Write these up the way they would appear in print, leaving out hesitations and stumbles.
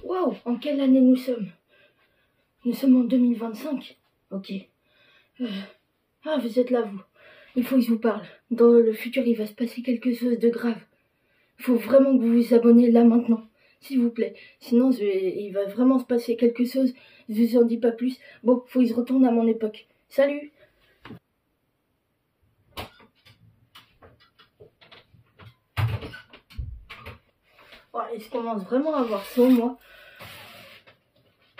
Waouh, en quelle année nous sommes? Nous sommes en 2025. Ok. Ah, vous êtes là, vous. Il faut que je vous parle. Dans le futur, il va se passer quelque chose de grave. Il faut vraiment que vous vous abonnez là maintenant. S'il vous plaît. Sinon, il va vraiment se passer quelque chose. Je vous en dis pas plus. Bon, faut que je retourne à mon époque. Salut! Oh, et je commence vraiment à avoir chaud, moi.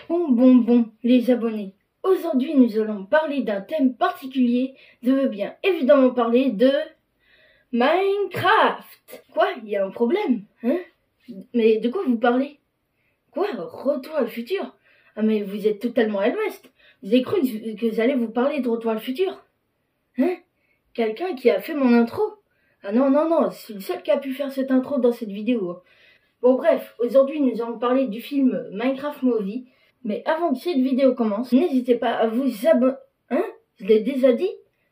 Bon, les abonnés. Aujourd'hui, nous allons parler d'un thème particulier. Je veux bien évidemment parler de Minecraft. Quoi? Il y a un problème, hein? Mais de quoi vous parlez? Quoi? Retour à le futur? Ah mais vous êtes totalement à l'ouest. Vous avez cru que j'allais vous parler de Retour à le futur? Hein? Quelqu'un qui a fait mon intro? Ah non, c'est le seul qui a pu faire cette intro dans cette vidéo. Bon bref, aujourd'hui nous allons parler du film Minecraft Movie. Mais avant que cette vidéo commence, n'hésitez pas à vous abonner. Hein? Je l'ai déjà dit?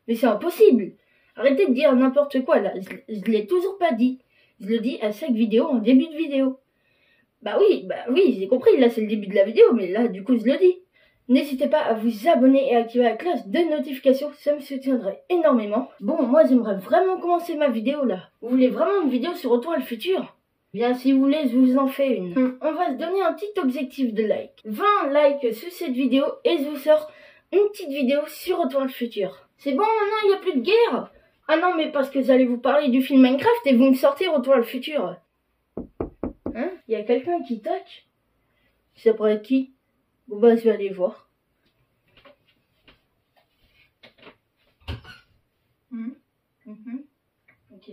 Mais c'est impossible! Arrêtez de dire n'importe quoi là, je l'ai toujours pas dit. Je le dis à chaque vidéo en début de vidéo. Bah oui, j'ai compris, là c'est le début de la vidéo, mais là du coup je le dis. N'hésitez pas à vous abonner et activer la cloche de notification, ça me soutiendrait énormément. Bon, moi j'aimerais vraiment commencer ma vidéo là. Vous voulez vraiment une vidéo sur Retour à le futur? Bien, si vous voulez, je vous en fais une. On va se donner un petit objectif de like. 20 likes sous cette vidéo et je vous sors une petite vidéo sur Retour à le futur. C'est bon, maintenant il n'y a plus de guerre? Ah non, mais parce que j'allais vous parler du film Minecraft et vous me sortez Retour à le futur. Hein? Il y a quelqu'un qui toque? Ça pourrait être qui? Bon bah je vais aller voir. Ok.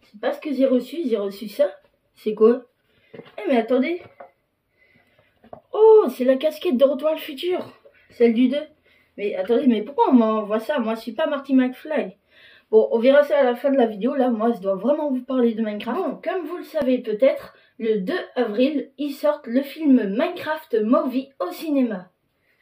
C'est pas ce que j'ai reçu ça. C'est quoi? Eh mais attendez. Oh, c'est la casquette de Retour à le futur. Celle du 2. Mais attendez, mais pourquoi on m'envoie ça? Moi je suis pas Marty McFly. Bon, on verra ça à la fin de la vidéo. Là, moi, je dois vraiment vous parler de Minecraft. Bon, comme vous le savez peut-être, le 2 avril, ils sortent le film Minecraft Movie au cinéma.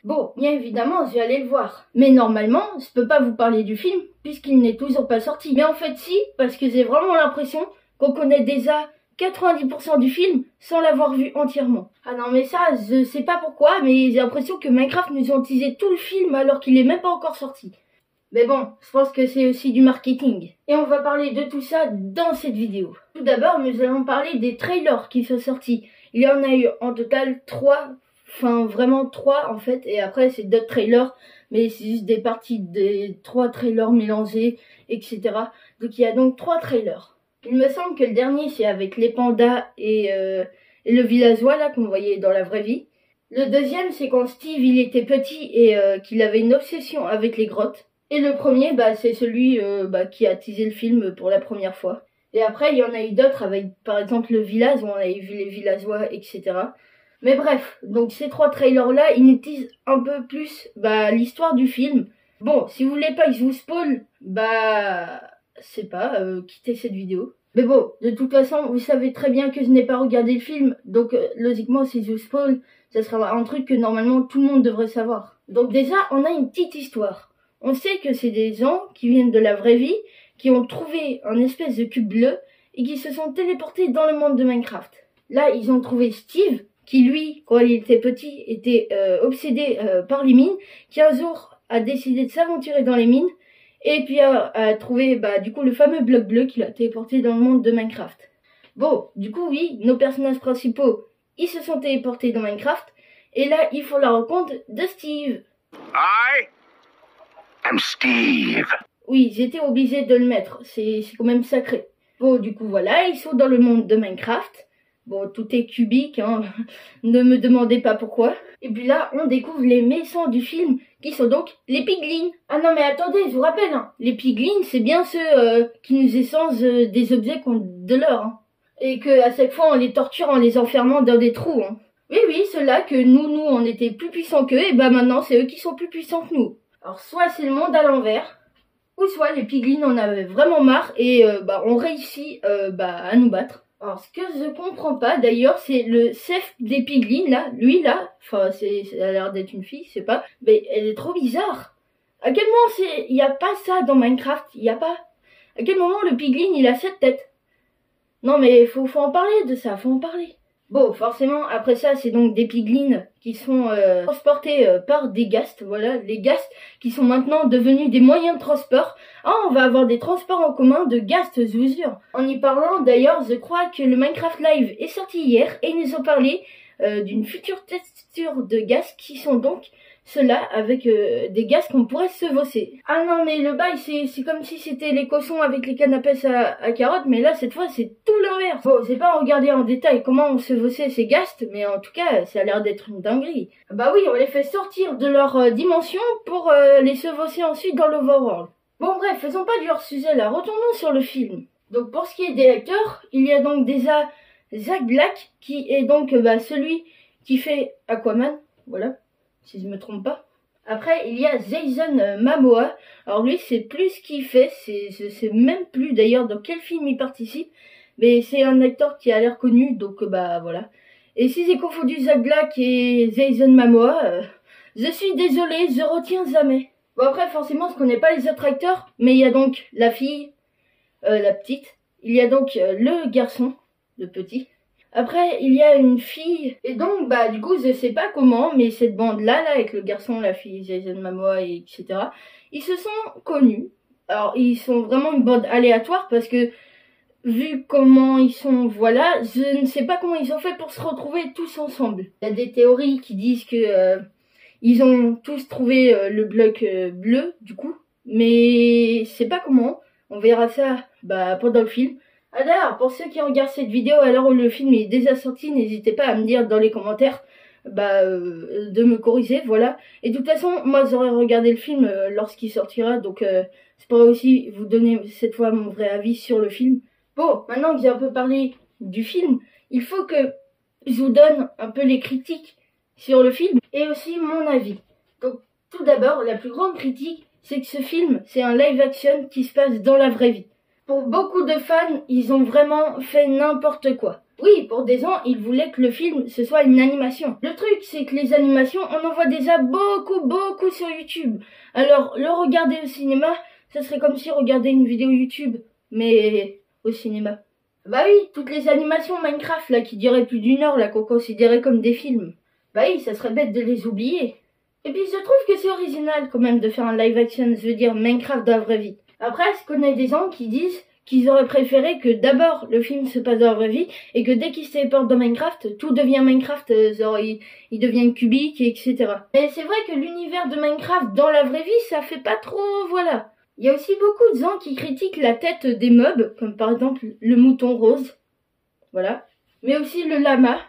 Bon, bien évidemment, je vais aller le voir. Mais normalement, je peux pas vous parler du film, puisqu'il n'est toujours pas sorti. Mais en fait, si, parce que j'ai vraiment l'impression qu'on connaît déjà 90% du film sans l'avoir vu entièrement. Ah non, mais ça, je sais pas pourquoi, mais j'ai l'impression que Minecraft nous ont teasé tout le film alors qu'il est même pas encore sorti. Mais bon, je pense que c'est aussi du marketing. Et on va parler de tout ça dans cette vidéo. Tout d'abord, nous allons parler des trailers qui sont sortis. Il y en a eu en total 3, enfin vraiment 3 en fait, et après c'est d'autres trailers, mais c'est juste des parties des 3 trailers mélangés, etc. Donc il y a donc 3 trailers. Il me semble que le dernier c'est avec les pandas et le villageois là qu'on voyait dans la vraie vie. Le deuxième c'est quand Steve il était petit et qu'il avait une obsession avec les grottes. Et le premier, c'est celui qui a teasé le film pour la première fois. Et après, il y en a eu d'autres avec, par exemple, le village, où on avait vu les villageois, etc. Mais bref, donc ces 3 trailers-là, ils nous teasent un peu plus l'histoire du film. Bon, si vous voulez pas que je vous spoil, c'est pas, quittez cette vidéo. Mais bon, de toute façon, vous savez très bien que je n'ai pas regardé le film, donc logiquement, si je vous spoil, ça sera un truc que normalement tout le monde devrait savoir. Donc déjà, on a une petite histoire. On sait que c'est des gens qui viennent de la vraie vie, qui ont trouvé un espèce de cube bleu et qui se sont téléportés dans le monde de Minecraft. Là, ils ont trouvé Steve, qui lui, quand il était petit, était obsédé par les mines, qui un jour a décidé de s'aventurer dans les mines, et puis a trouvé du coup le fameux bloc bleu qui l'a téléporté dans le monde de Minecraft. Bon, du coup oui, nos personnages principaux, ils se sont téléportés dans Minecraft, et là, il faut la rencontre de Steve. I'm Steve. Oui, j'étais obligée de le mettre, c'est quand même sacré. Bon, du coup, voilà, ils sont dans le monde de Minecraft. Bon, tout est cubique, hein, ne me demandez pas pourquoi. Et puis là, on découvre les méchants du film, qui sont donc les piglins. Ah non, mais attendez, je vous rappelle, hein, les piglins, c'est bien ceux qui nous échangent des objets contre de l'or. Hein. Et que à chaque fois, on les torture en les enfermant dans des trous. Hein. Oui, ceux-là que nous, on était plus puissants qu'eux, et maintenant, c'est eux qui sont plus puissants que nous. Alors soit c'est le monde à l'envers, ou soit les piglins en avaient vraiment marre et on réussit à nous battre. Alors ce que je comprends pas d'ailleurs, c'est le chef des piglins là, lui là, enfin ça a l'air d'être une fille, je sais pas, mais elle est trop bizarre. À quel moment il y a pas ça dans Minecraft, il y a pas. À quel moment le piglin il a 7 têtes? Non mais faut en parler de ça, faut en parler. Bon, forcément, après ça, c'est donc des piglins qui sont transportés par des ghasts, voilà, les ghasts qui sont maintenant devenus des moyens de transport. Ah, on va avoir des transports en commun de ghasts usure. En y parlant, d'ailleurs, je crois que le Minecraft Live est sorti hier et ils nous ont parlé d'une future texture de ghasts qui sont donc ceux-là avec des ghasts qu'on pourrait se vosser. Ah non, mais le bail, c'est comme si c'était les cochons avec les cannes à pêche à carottes, mais là, cette fois, c'est tout l'inverse. Bon, j'ai pas regardé en détail comment on se vossait ces ghasts, mais en tout cas, ça a l'air d'être une dinguerie. Bah oui, on les fait sortir de leur dimension pour les se vosser ensuite dans l'overworld. Bon bref, faisons pas du hors-sujet là, retournons sur le film. Donc pour ce qui est des acteurs, il y a donc déjà Jack Black, qui est donc celui qui fait Aquaman, voilà, si je me trompe pas. Après, il y a Jason Momoa. Alors lui, c'est plus ce qu'il fait, je sais même plus d'ailleurs dans quel film il participe, mais c'est un acteur qui a l'air connu, donc voilà. Et si j'ai confondu Jack Black et Jason Momoa, je suis désolée, je retiens jamais. Bon après, forcément, je connais pas les autres acteurs, mais il y a donc la fille, la petite, il y a donc le garçon, le petit. Après, il y a une fille, et donc, du coup, je sais pas comment, mais cette bande-là, là, avec le garçon, la fille, Jason Momoa, etc., ils se sont connus. Alors, ils sont vraiment une bande aléatoire, parce que, vu comment ils sont, voilà, je ne sais pas comment ils ont fait pour se retrouver tous ensemble. Il y a des théories qui disent que ils ont tous trouvé le bloc bleu, du coup, mais je sais pas comment. On verra ça pendant le film. Ah d'ailleurs, pour ceux qui regardent cette vidéo à l'heure où le film est déjà sorti, n'hésitez pas à me dire dans les commentaires de me corriger, voilà. Et de toute façon, moi j'aurais regardé le film lorsqu'il sortira, donc je pourrais aussi vous donner cette fois mon vrai avis sur le film. Bon, maintenant que j'ai un peu parlé du film, il faut que je vous donne un peu les critiques sur le film et aussi mon avis. Donc tout d'abord, la plus grande critique, c'est que ce film, c'est un live action qui se passe dans la vraie vie. Pour beaucoup de fans, ils ont vraiment fait n'importe quoi. Oui, pour des gens, ils voulaient que le film, ce soit une animation. Le truc, c'est que les animations, on en voit déjà beaucoup sur YouTube. Alors, le regarder au cinéma, ça serait comme si regarder une vidéo YouTube, mais au cinéma. Bah oui, toutes les animations Minecraft, là, qui duraient plus d'1 heure, là, qu'on considérait comme des films. Bah oui, ça serait bête de les oublier. Et puis, je trouve que c'est original, quand même, de faire un live action, je veux dire, Minecraft dans la vraie vie. Après, je connais des gens qui disent qu'ils auraient préféré que d'abord le film se passe dans la vraie vie et que dès qu'ils se téléportent dans Minecraft, tout devient Minecraft, genre ils deviennent cubiques, etc. Mais c'est vrai que l'univers de Minecraft dans la vraie vie, ça fait pas trop, voilà. Il y a aussi beaucoup de gens qui critiquent la tête des mobs, comme par exemple le mouton rose, voilà. Mais aussi le lama.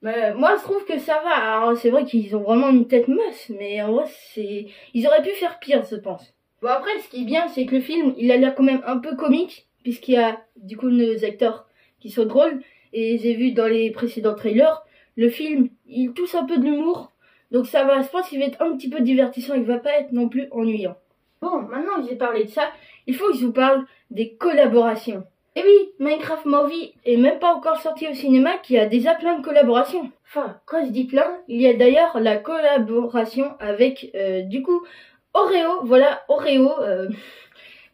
Moi, je trouve que ça va. Alors, c'est vrai qu'ils ont vraiment une tête moche, mais en vrai, ils auraient pu faire pire, je pense. Bon après, ce qui est bien, c'est que le film, il a l'air quand même un peu comique, puisqu'il y a du coup nos acteurs qui sont drôles, et j'ai vu dans les précédents trailers, le film, il touche un peu de l'humour, donc ça va, je pense qu'il va être un petit peu divertissant, il va pas être non plus ennuyant. Bon, maintenant que j'ai parlé de ça, il faut que je vous parle des collaborations. Et oui, Minecraft Movie est même pas encore sorti au cinéma, qui a déjà plein de collaborations. Enfin, quand je dis plein, il y a d'ailleurs la collaboration avec, du coup, Oreo, voilà, Oreo,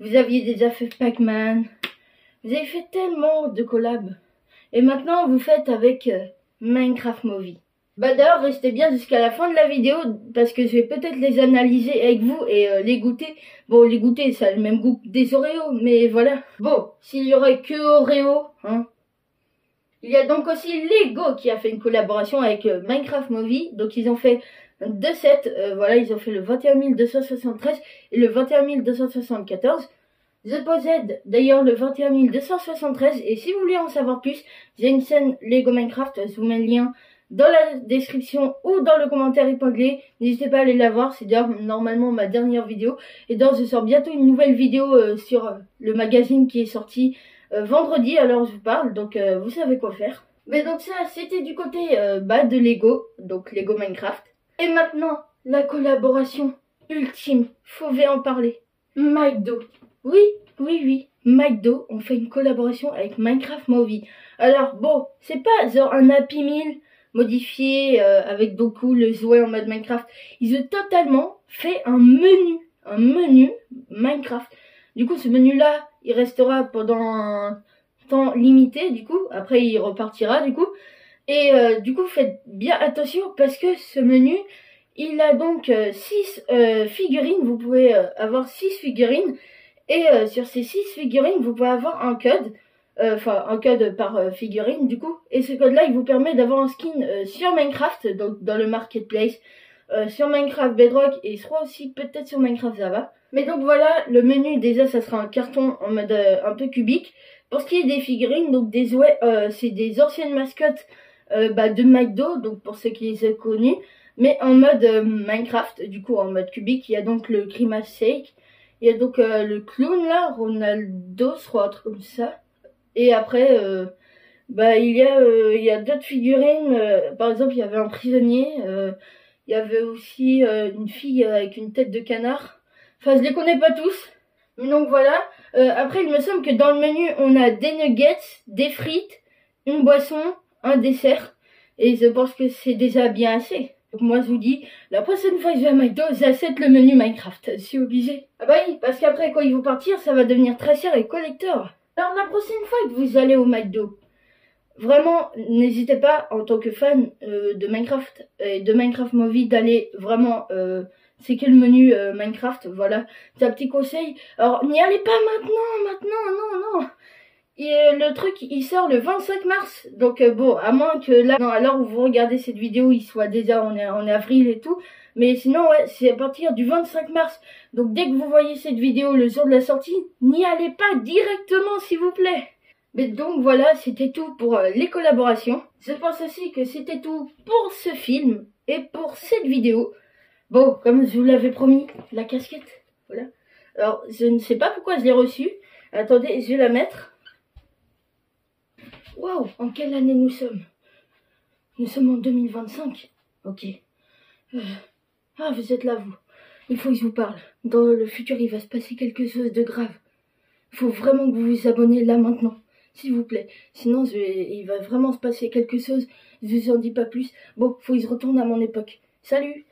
vous aviez déjà fait Pac-Man, vous avez fait tellement de collabs, et maintenant vous faites avec Minecraft Movie. D'ailleurs, restez bien jusqu'à la fin de la vidéo, parce que je vais peut-être les analyser avec vous et les goûter. Bon, les goûter, ça a le même goût que des Oreos, mais voilà. Bon, s'il y aurait que Oreo, hein. Il y a donc aussi Lego qui a fait une collaboration avec Minecraft Movie, donc ils ont fait 2 sets, voilà, ils ont fait le 21273 et le 21274. Je possède d'ailleurs le 21273 et si vous voulez en savoir plus, j'ai une chaîne Lego Minecraft, je vous mets le lien dans la description ou dans le commentaire épinglé. N'hésitez pas à aller la voir, c'est d'ailleurs normalement ma dernière vidéo. Et donc je sors bientôt une nouvelle vidéo sur le magazine qui est sorti vendredi, alors je vous parle, donc vous savez quoi faire. Mais donc ça, c'était du côté de Lego, donc Lego Minecraft. Et maintenant, la collaboration ultime, faut en parler. McDo. Oui, McDo ont fait une collaboration avec Minecraft Movie. Alors bon, c'est pas genre un Happy Meal modifié avec beaucoup le jouet en mode Minecraft. Ils ont totalement fait un menu Minecraft. Du coup, ce menu-là, il restera pendant un temps limité, du coup. Après, il repartira, du coup. Et du coup, faites bien attention parce que ce menu, il a donc 6 figurines. Vous pouvez avoir 6 figurines. Et sur ces 6 figurines, vous pouvez avoir un code. Enfin, un code par figurine, du coup. Et ce code-là, il vous permet d'avoir un skin sur Minecraft, donc dans le marketplace. Sur Minecraft Bedrock et il sera aussi peut-être sur Minecraft Java. Mais donc voilà, le menu déjà ça sera un carton en mode un peu cubique. Pour ce qui est des figurines, donc des jouets, c'est des anciennes mascottes de McDo, donc pour ceux qui les ont connus, mais en mode Minecraft, du coup en mode cubique. Il y a donc le Grimace Shake, il y a donc le clown là, Ronaldo, je crois, un truc comme ça. Et après, il y a d'autres figurines, par exemple il y avait un prisonnier, il y avait aussi une fille avec une tête de canard. Enfin, je les connais pas tous. Mais donc voilà. Après, il me semble que dans le menu, on a des nuggets, des frites, une boisson, un dessert. Et je pense que c'est déjà bien assez. Donc moi, je vous dis, la prochaine fois que je vais à McDo, j'achète le menu Minecraft. Je suis obligée. Ah bah oui, parce qu'après, quand ils vont partir, ça va devenir très cher et collector. Alors la prochaine fois que vous allez au McDo, vraiment, n'hésitez pas, en tant que fan de Minecraft et de Minecraft Movie, d'aller vraiment c'est que le menu Minecraft, voilà. C'est un petit conseil. Alors, n'y allez pas maintenant, non. Et le truc, il sort le 25 mars. Donc bon, à moins que là, non, à l'heure où vous regardez cette vidéo, il soit déjà, on est avril et tout. Mais sinon, ouais, c'est à partir du 25 mars. Donc dès que vous voyez cette vidéo le jour de la sortie, n'y allez pas directement, s'il vous plaît. Mais donc voilà, c'était tout pour les collaborations. Je pense aussi que c'était tout pour ce film et pour cette vidéo. Bon, comme je vous l'avais promis, la casquette, voilà. Alors, je ne sais pas pourquoi je l'ai reçue. Attendez, je vais la mettre. Waouh, en quelle année nous sommes? Nous sommes en 2025. Ok. Ah, vous êtes là, vous. Il faut que je vous parle. Dans le futur, il va se passer quelque chose de grave. Il faut vraiment que vous vous abonnez là maintenant. S'il vous plaît. Sinon, il va vraiment se passer quelque chose. Je vous en dis pas plus. Bon, faut que je retourne à mon époque. Salut!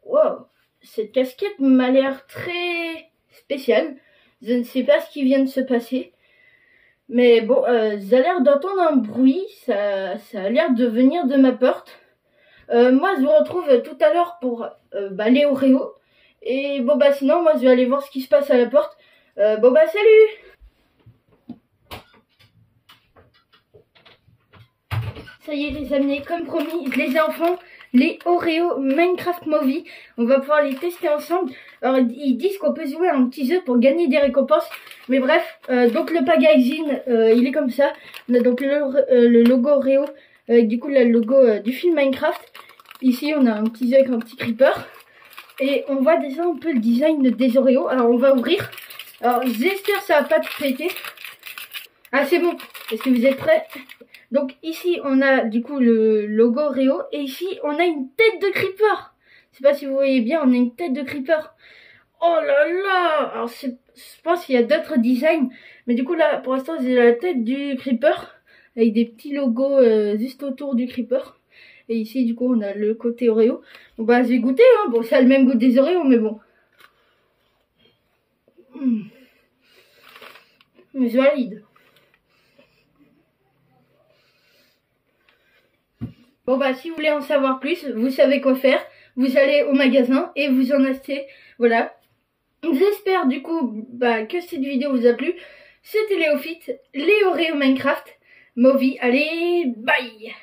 Wow, cette casquette m'a l'air très spéciale. Je ne sais pas ce qui vient de se passer. Mais bon, j'ai l'air d'entendre un bruit. Ça a l'air de venir de ma porte. Moi, je vous retrouve tout à l'heure pour les Oreos. Et bon, sinon, moi, je vais aller voir ce qui se passe à la porte. Salut! Ça y est, les amis, comme promis, je les ai enfin. Les Oreos Minecraft Movie. On va pouvoir les tester ensemble. Alors, ils disent qu'on peut jouer à un petit jeu pour gagner des récompenses. Mais bref, donc le packaging, il est comme ça. On a donc le logo Oreo, avec du coup le logo du film Minecraft. Ici, on a un petit jeu avec un petit creeper. Et on voit déjà un peu le design des Oreos. Alors, on va ouvrir. Alors, j'espère que ça va pas tout péter. Ah, c'est bon. Est-ce que vous êtes prêts? Donc ici on a du coup le logo Oreo et ici on a une tête de creeper. Je sais pas si vous voyez bien, on a une tête de creeper. Oh là là. Alors je pense qu'il y a d'autres designs, mais du coup là pour l'instant j'ai la tête du creeper avec des petits logos juste autour du creeper. Et ici du coup on a le côté Oreo. Bon je vais goûter hein. Bon ça a le même goût des Oreos mais bon. Mais je valide. Bon si vous voulez en savoir plus, vous savez quoi faire. Vous allez au magasin et vous en achetez. Voilà. J'espère du coup que cette vidéo vous a plu. C'était Léophite, les Oreos Minecraft Movie. Allez, bye!